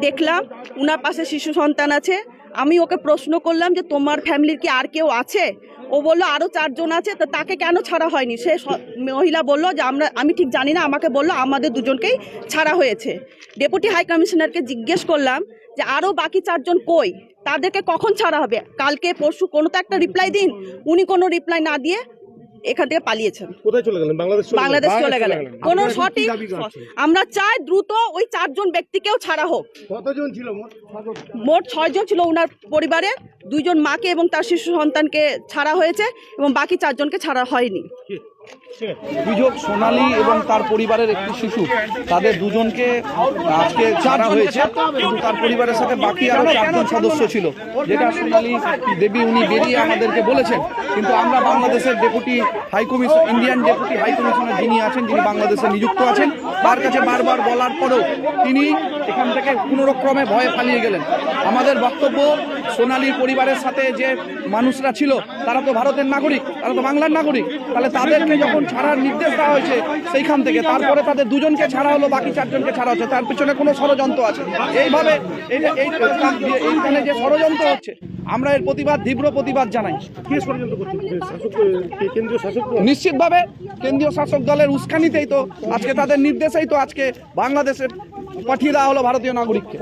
দেখলাম উনার পাশে শিশু সন্তান আছে। আমি ওকে প্রশ্ন করলাম যে তোমার ফ্যামিলির কি আর কেউ আছে? ও বললো আরো 4 জন আছে। তো তাকে কেন ছাড়া হয়নি? সে মহিলা বললো যে আমি ঠিক জানি না, আমাকে বললো আমাদের দুজনকেই ছাড়া হয়েছে। ডেপুটি হাই কমিশনারকে জিজ্ঞেস করলাম যে আরো বাকি 4 জন কই, তাদেরকে কখন ছাড়া হবে? কালকে পরশু কোনো তো একটা রিপ্লাই দিন। উনি কোনো রিপ্লাই না দিয়ে এখান থেকে পালিয়েছেন। কোথায় চলে গেলেন? বাংলাদেশ চলে গেলেন। কোন সঠিক আমরা চাই দ্রুত ওই 4 জন ব্যক্তিকেও ছাড়া হোক। কতজন ছিল? মোট 6 জন ছিল ওনার পরিবারের। 2 জন মাকে এবং তার শিশু সন্তানকে ছাড়া হয়েছে এবং বাকি 4 জনকে ছাড়া হয়নি। অভিযোগ সোনালী এবং তার পরিবারের একটি শিশু, তাদের দুজনকে আজকে ছাড়া হয়েছে, কিন্তু তার পরিবারের সাথে বাকি আরো 4 জন সদস্য ছিল, যেটা সোনালী দেবী উনি বেরিয়ে আমাদেরকে বলেছেন। কিন্তু আমরা বাংলাদেশের ইন্ডিয়ান ডেপুটি হাই কমিশনার যিনি আছেন, যিনি বাংলাদেশে নিযুক্ত আছেন, তার কাছে বারবার বলার পরেও তিনি এখান থেকে কোনোরকমে ভয়ে পালিয়ে গেলেন। আমাদের বক্তব্য, সোনালীর পরিবারের সাথে যে মানুষরা ছিল তারা তো ভারতের নাগরিক, তারা তো বাংলার নাগরিক। তাহলে তাদেরকে যখন ছাড়ার নির্দেশ দেওয়া হয়েছে সেইখান থেকে, তারপরে তাদের 2 জনকে ছাড়া হলো, বাকি 4 জনকে ছাড়া হচ্ছে, তার পিছনে কোনো ষড়যন্ত্র আছে। এইভাবে এইখানে যে ষড়যন্ত্র হচ্ছে, আমরা এর তীব্র প্রতিবাদ জানাই। নিশ্চিতভাবে কেন্দ্রীয় শাসক দলের উস্কানিতেই তো আজকে, তাদের নির্দেশেই তো আজকে বাংলাদেশে পাঠিয়ে দেওয়া হলো ভারতীয় নাগরিককে।